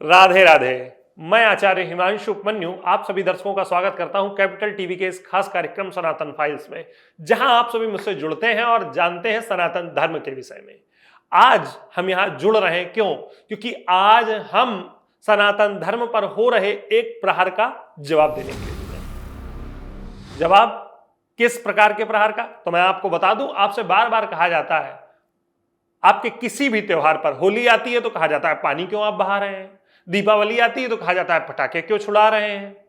राधे राधे। मैं आचार्य हिमांशु उपमन्यु आप सभी दर्शकों का स्वागत करता हूं कैपिटल टीवी के इस खास कार्यक्रम सनातन फाइल्स में, जहां आप सभी मुझसे जुड़ते हैं और जानते हैं सनातन धर्म के विषय में। आज हम यहां जुड़ रहे हैं क्यों? क्योंकि आज हम सनातन धर्म पर हो रहे एक प्रहार का जवाब देने के लिए। जवाब किस प्रकार के प्रहार का? तो मैं आपको बता दूं, आपसे बार बार कहा जाता है, आपके किसी भी त्योहार पर, होली आती है तो कहा जाता है पानी क्यों आप बहा रहे हैं, दीपावली आती है तो कहा जाता है पटाखे क्यों छुड़ा रहे हैं।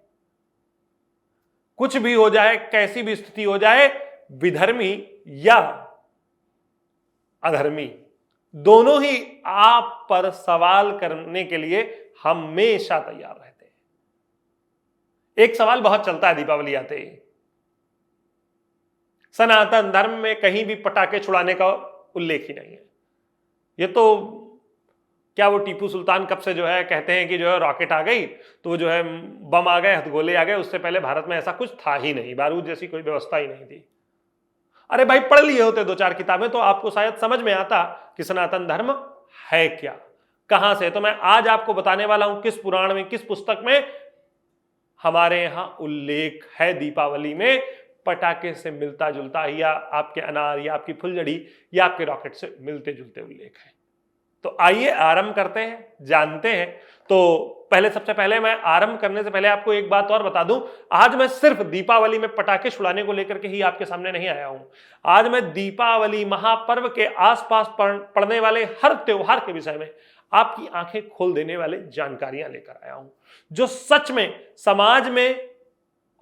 कुछ भी हो जाए, कैसी भी स्थिति हो जाए, विधर्मी या अधर्मी दोनों ही आप पर सवाल करने के लिए हमेशा तैयार रहते हैं। एक सवाल बहुत चलता है दीपावली आते ही, सनातन धर्म में कहीं भी पटाखे छुड़ाने का उल्लेख ही नहीं है। ये तो क्या वो टीपू सुल्तान कब से जो है कहते हैं कि जो है रॉकेट आ गई तो जो है बम आ गए, हथगोले आ गए, उससे पहले भारत में ऐसा कुछ था ही नहीं, बारूद जैसी कोई व्यवस्था ही नहीं थी। अरे भाई, पढ़ लिए होते दो चार किताबें तो आपको शायद समझ में आता कि सनातन धर्म है क्या, कहां से। तो मैं आज आपको बताने वाला हूं किस पुराण में, किस पुस्तक में हमारे यहां उल्लेख है दीपावली में पटाखे से मिलता जुलता, या आपके अनार या आपकी फुलझड़ी या आपके रॉकेट से मिलते जुलते उल्लेख है। तो आइए आरंभ करते हैं, जानते हैं। तो सबसे पहले मैं आरंभ करने से पहले आपको एक बात और बता दूं, आज मैं सिर्फ दीपावली में पटाखे छुड़ाने को लेकर के ही आपके सामने नहीं आया हूं। आज मैं दीपावली महापर्व के आसपास पड़ने वाले हर त्योहार के विषय में आपकी आंखें खोल देने वाले जानकारियां लेकर आया हूं, जो सच में समाज में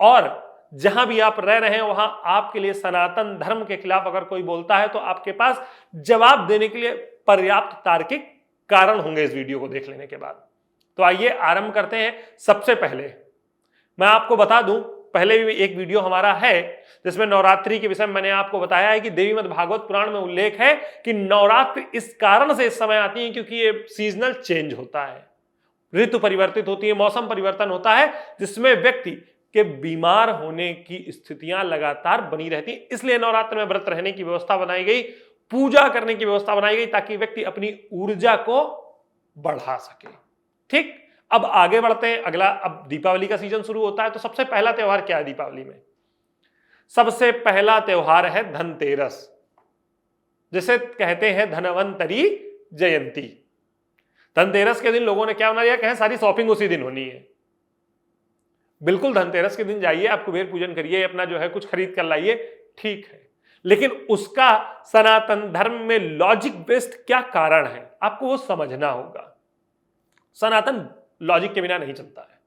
और जहां भी आप रह रहे हैं वहां आपके लिए सनातन धर्म के खिलाफ अगर कोई बोलता है तो आपके पास जवाब देने के लिए पर्याप्त तार्किक कारण होंगे इस वीडियो को देख लेने के बाद। तो आइए आरंभ करते हैं। सबसे पहले मैं आपको बता दूं, पहले भी एक वीडियो हमारा है जिसमें नवरात्रि के विषय में मैंने आपको बताया है कि देवीमद् भागवत पुराण में उल्लेख है कि नवरात्रि इस कारण से इस समय आती है क्योंकि ये सीजनल चेंज होता है, ऋतु परिवर्तित होती है, मौसम परिवर्तन होता है, जिसमें व्यक्ति के बीमार होने की स्थितियां लगातार बनी रहती हैं। इसलिए नवरात्र में व्रत रहने की व्यवस्था बनाई गई, पूजा करने की व्यवस्था बनाई गई, ताकि व्यक्ति अपनी ऊर्जा को बढ़ा सके। ठीक, अब आगे बढ़ते हैं। अगला, अब दीपावली का सीजन शुरू होता है तो सबसे पहला त्योहार क्या है दीपावली में? सबसे पहला त्योहार है धनतेरस, जिसे कहते हैं धनवंतरी जयंती। धनतेरस के दिन लोगों ने क्या बना लिया, कहें सारी शॉपिंग उसी दिन होनी है। बिल्कुल, धनतेरस के दिन जाइए, आप कुबेर पूजन करिए, अपना जो है कुछ खरीद कर लाइए, ठीक है, लेकिन उसका सनातन धर्म में लॉजिक बेस्ड क्या कारण है आपको वो समझना होगा। सनातन लॉजिक के बिना नहीं चलता है।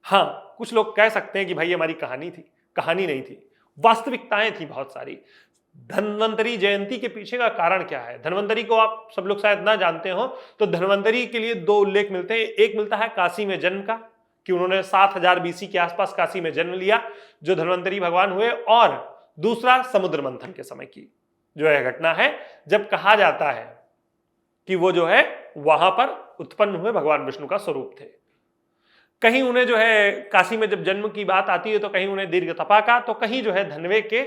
हां, कुछ लोग कह सकते हैं कि भाई हमारी कहानी थी, कहानी नहीं थी, वास्तविकताएं थी बहुत सारी। धन्वंतरी जयंती के पीछे का कारण क्या है? धन्वंतरी को आप सब लोग शायद ना जानते हो, तो धन्वंतरी के लिए दो उल्लेख मिलते हैं। एक मिलता है काशी में जन्म का, कि उन्होंने 7000 बीसी के आसपास काशी में जन्म लिया, जो धन्वंतरी भगवान हुए, और दूसरा समुद्र मंथन के समय की जो है घटना है, जब कहा जाता है कि वो जो है वहां पर उत्पन्न हुए भगवान विष्णु का स्वरूप थे। कहीं उन्हें जो है काशी में जब जन्म की बात आती है तो कहीं उन्हें दीर्घ तपा का, तो कहीं जो है धनवे के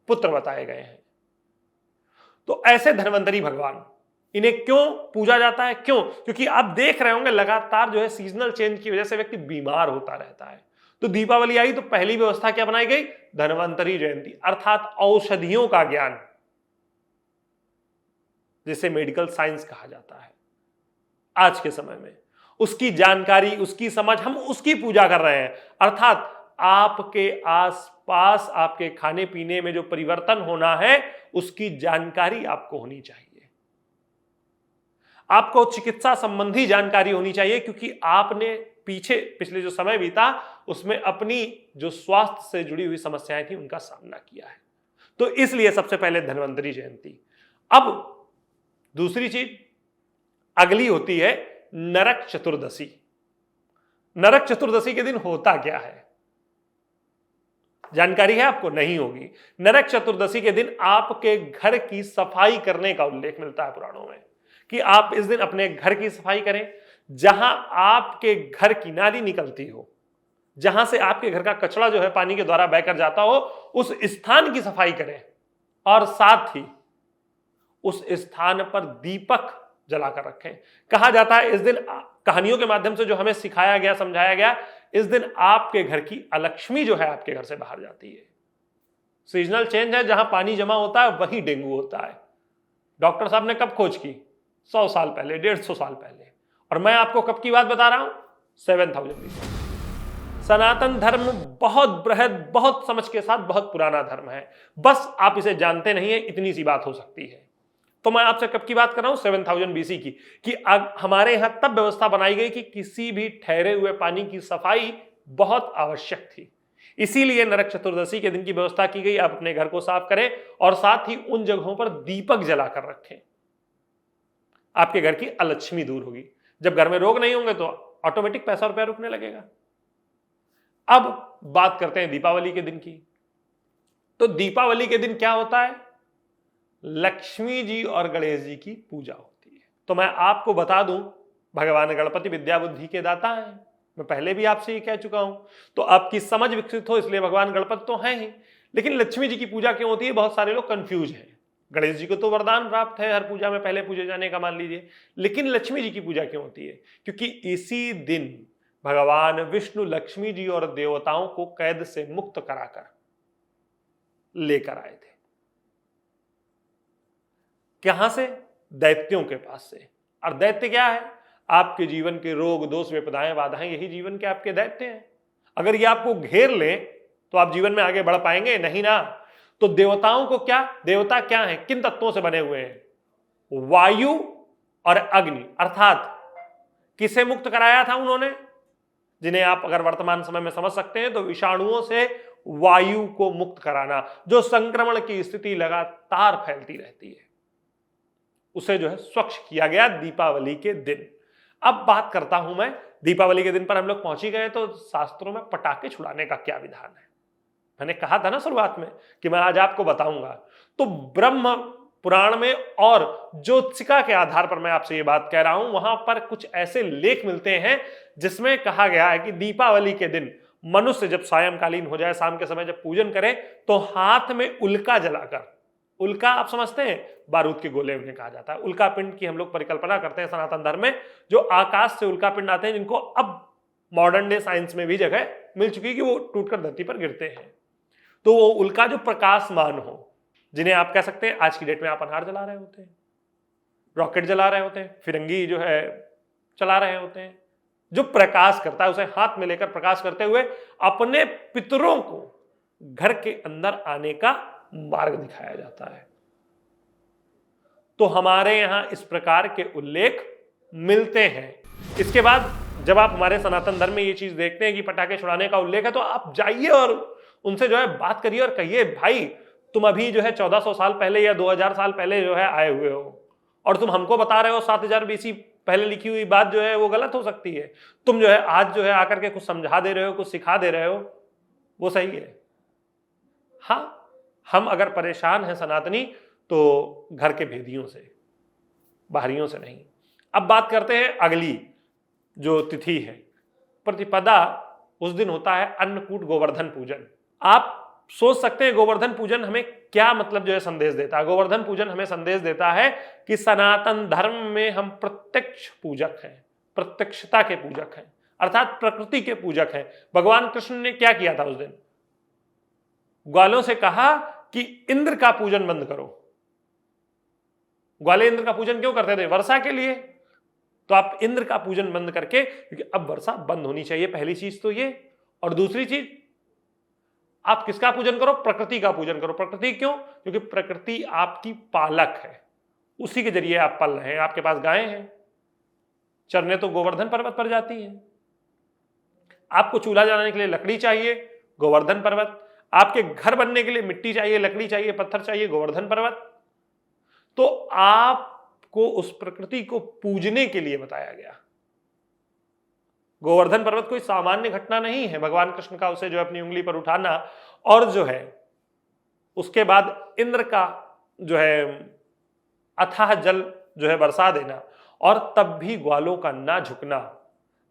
पुत्र बताए गए हैं। तो ऐसे धन्वंतरी भगवान, इन्हें क्यों पूजा जाता है? क्यों? क्योंकि आप देख रहे होंगे लगातार जो है सीजनल चेंज की वजह से व्यक्ति बीमार होता रहता है। तो दीपावली आई तो पहली व्यवस्था क्या बनाई गई? धन्वंतरी जयंती, अर्थात औषधियों का ज्ञान, जिसे मेडिकल साइंस कहा जाता है आज के समय में, उसकी जानकारी, उसकी समझ, हम उसकी पूजा कर रहे हैं। अर्थात आपके आसपास आपके खाने पीने में जो परिवर्तन होना है उसकी जानकारी आपको होनी चाहिए। आपको चिकित्सा संबंधी जानकारी होनी चाहिए, क्योंकि आपने पिछले जो समय बीता उसमें अपनी जो स्वास्थ्य से जुड़ी हुई समस्याएं थी उनका सामना किया है। तो इसलिए सबसे पहले धन्वंतरी जयंती। अब दूसरी चीज अगली होती है नरक चतुर्दशी। नरक चतुर्दशी के दिन होता क्या है? जानकारी है आपको? नहीं होगी। नरक चतुर्दशी के दिन आपके घर की सफाई करने का उल्लेख मिलता है पुराणों में, कि आप इस दिन अपने घर की सफाई करें। जहां आपके घर की नाली निकलती हो, जहां से आपके घर का कचरा जो है पानी के द्वारा बहकर जाता हो, उस स्थान की सफाई करें, और साथ ही उस स्थान पर दीपक जलाकर रखें। कहा जाता है इस दिन, कहानियों के माध्यम से जो हमें सिखाया गया, समझाया गया, इस दिन आपके घर की अलक्ष्मी जो है आपके घर से बाहर जाती है। सीजनल चेंज है, जहां पानी जमा होता है वहीं डेंगू होता है। डॉक्टर साहब ने कब खोज की? 100 साल पहले, 150 साल पहले। और मैं आपको कब की बात बता रहा हूं? 7000 BC। सनातन धर्म बहुत बृहद, बहुत समझ के साथ बहुत पुराना धर्म है, बस आप इसे जानते नहीं है, इतनी सी बात हो सकती है। तो मैं आपसे कब की बात कर रहा हूं? 7000 BC की, कि हमारे यहां तब व्यवस्था बनाई गई कि किसी भी ठहरे हुए पानी की सफाई बहुत आवश्यक थी। इसीलिए नरक चतुर्दशी के दिन की व्यवस्था की गई, आप अपने घर को साफ करें और साथ ही उन जगहों पर दीपक जलाकर रखें। आपके घर की अलक्ष्मी दूर होगी। जब घर में रोग नहीं होंगे तो ऑटोमेटिक पैसा रुपया रुकने लगेगा। अब बात करते हैं दीपावली के दिन की। तो दीपावली के दिन क्या होता है? लक्ष्मी जी और गणेश जी की पूजा होती है। तो मैं आपको बता दूं, भगवान गणपति विद्या बुद्धि के दाता हैं, मैं पहले भी आपसे ये कह चुका हूं, तो आपकी समझ विकसित हो इसलिए भगवान गणपति तो हैं ही। लेकिन लक्ष्मी जी की पूजा क्यों होती है? बहुत सारे लोग कंफ्यूज हैं। गणेश जी को तो वरदान प्राप्त है हर पूजा में पहले पूजे जाने का, मान लीजिए, लेकिन लक्ष्मी जी की पूजा क्यों होती है? क्योंकि इसी दिन भगवान विष्णु लक्ष्मी जी और देवताओं को कैद से मुक्त कराकर लेकर आए थे। कहां से? दैत्यों के पास से। और दैत्य क्या है? आपके जीवन के रोग, दोष, विपदाएं, बाधाएं, यही जीवन के आपके दैत्य हैं। अगर ये आपको घेर ले तो आप जीवन में आगे बढ़ पाएंगे? नहीं ना। तो देवताओं को क्या, देवता क्या है, किन तत्वों से बने हुए हैं? वायु और अग्नि। अर्थात किसे मुक्त कराया था उन्होंने? जिन्हें आप अगर वर्तमान समय में समझ सकते हैं तो विषाणुओं से वायु को मुक्त कराना, जो संक्रमण की स्थिति लगातार फैलती रहती है, उसे जो है स्वच्छ किया गया दीपावली के दिन। अब बात करता हूं मैं, दीपावली के दिन पर हम लोग पहुंच ही गए, तो शास्त्रों में पटाखे छुड़ाने का क्या विधान है? मैंने कहा था ना शुरुआत में कि मैं आज आपको बताऊंगा। तो ब्रह्म पुराण में और ज्योतिषिका के आधार पर मैं आपसे ये बात कह रहा हूं, वहां पर कुछ ऐसे लेख मिलते हैं जिसमें कहा गया है कि दीपावली के दिन मनुष्य जब सायंकालीन हो जाए, शाम के समय जब पूजन करे, तो हाथ में उल्का जलाकर, उल्का आप समझते हैं, बारूद के गोले उन्हें कहा जाता है। उल्का पिंड की हम लोग परिकल्पना करते हैं सनातन धर्म में, जो आकाश से उल्का पिंड आते हैं, जिनको अब मॉडर्न डे साइंस में भी जगह मिल चुकी है कि वो टूटकर धरती पर गिरते हैं। तो वो उल्का जो प्रकाशमान हो, जिन्हें आप कह सकते हैं आज की डेट में आप अनार जला रहे होते हैं, रॉकेट जला रहे होते हैं, फिरंगी जो है चला रहे होते हैं, जो प्रकाश करता है, उसे हाथ में लेकर प्रकाश करते हुए अपने पितरों को घर के अंदर आने का मार्ग दिखाया जाता है। तो हमारे यहां इस प्रकार के उल्लेख मिलते हैं। इसके बाद जब आप हमारे सनातन धर्म में ये चीज देखते हैं कि पटाखे छुड़ाने का उल्लेख है, तो आप जाइए और उनसे जो है बात करिए और कहिए, भाई तुम अभी जो है 1400 साल पहले या 2000 साल पहले जो है आए हुए हो, और तुम हमको बता रहे हो 7000 BC पहले लिखी हुई बात जो है वो गलत हो सकती है। तुम जो है आज जो है आकर के कुछ समझा दे रहे हो, कुछ सिखा दे रहे हो, वो सही है। हाँ, हम अगर परेशान हैं सनातनी, तो घर के भेदियों से, बाहरियों से नहीं। अब बात करते हैं अगली जो तिथि है, प्रतिपदा। उस दिन होता है अन्नकूट गोवर्धन पूजन। आप सोच सकते हैं गोवर्धन पूजन हमें क्या मतलब जो है संदेश देता है? गोवर्धन पूजन हमें संदेश देता है कि सनातन धर्म में हम प्रत्यक्ष पूजक हैं, प्रत्यक्षता के पूजक हैं, अर्थात प्रकृति के पूजक हैं। भगवान कृष्ण ने क्या किया था उस दिन? ग्वालों से कहा कि इंद्र का पूजन बंद करो। ग्वाले इंद्र का पूजन क्यों करते थे? वर्षा के लिए। तो आप इंद्र का पूजन बंद करके, क्योंकि अब वर्षा बंद होनी चाहिए, पहली चीज तो ये। और दूसरी चीज, आप किसका पूजन करो? प्रकृति का पूजन करो। प्रकृति क्यों? क्योंकि प्रकृति आपकी पालक है, उसी के जरिए आप पल रहे हैं। आपके पास गायें हैं, चरने तो गोवर्धन पर्वत पर जाती हैं। आपको चूल्हा जलाने के लिए लकड़ी चाहिए, गोवर्धन पर्वत। आपके घर बनने के लिए मिट्टी चाहिए, लकड़ी चाहिए, पत्थर चाहिए, गोवर्धन पर्वत। तो आपको उस प्रकृति को पूजने के लिए बताया गया। गोवर्धन पर्वत कोई सामान्य घटना नहीं है। भगवान कृष्ण का उसे जो है अपनी उंगली पर उठाना, और जो है उसके बाद इंद्र का जो है अथाह जल जो है बरसा देना, और तब भी ग्वालों का ना झुकना,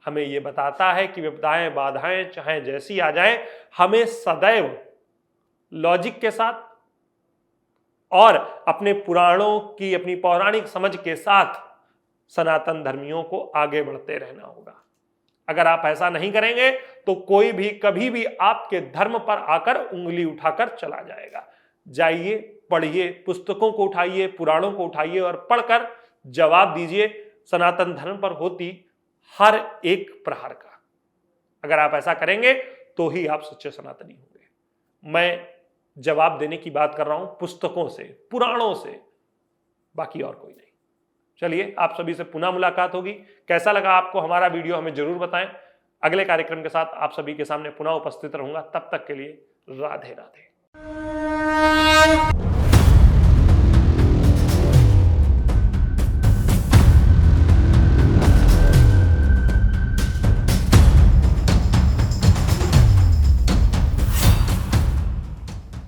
हमें यह बताता है कि विपदाएं, बाधाएं चाहे जैसी आ जाए, हमें सदैव लॉजिक के साथ और अपने पुराणों की, अपनी पौराणिक समझ के साथ सनातन धर्मियों को आगे बढ़ते रहना होगा। अगर आप ऐसा नहीं करेंगे तो कोई भी कभी भी आपके धर्म पर आकर उंगली उठाकर चला जाएगा। जाइए, पढ़िए, पुस्तकों को उठाइए, पुराणों को उठाइए और पढ़कर जवाब दीजिए सनातन धर्म पर होती हर एक प्रहार का। अगर आप ऐसा करेंगे तो ही आप सच्चे सनातनी होंगे। मैं जवाब देने की बात कर रहा हूं पुस्तकों से, पुराणों से, बाकी और कोई नहीं। चलिए, आप सभी से पुनः मुलाकात होगी। कैसा लगा आपको हमारा वीडियो हमें जरूर बताएं। अगले कार्यक्रम के साथ आप सभी के सामने पुनः उपस्थित रहूंगा। तब तक के लिए राधे राधे।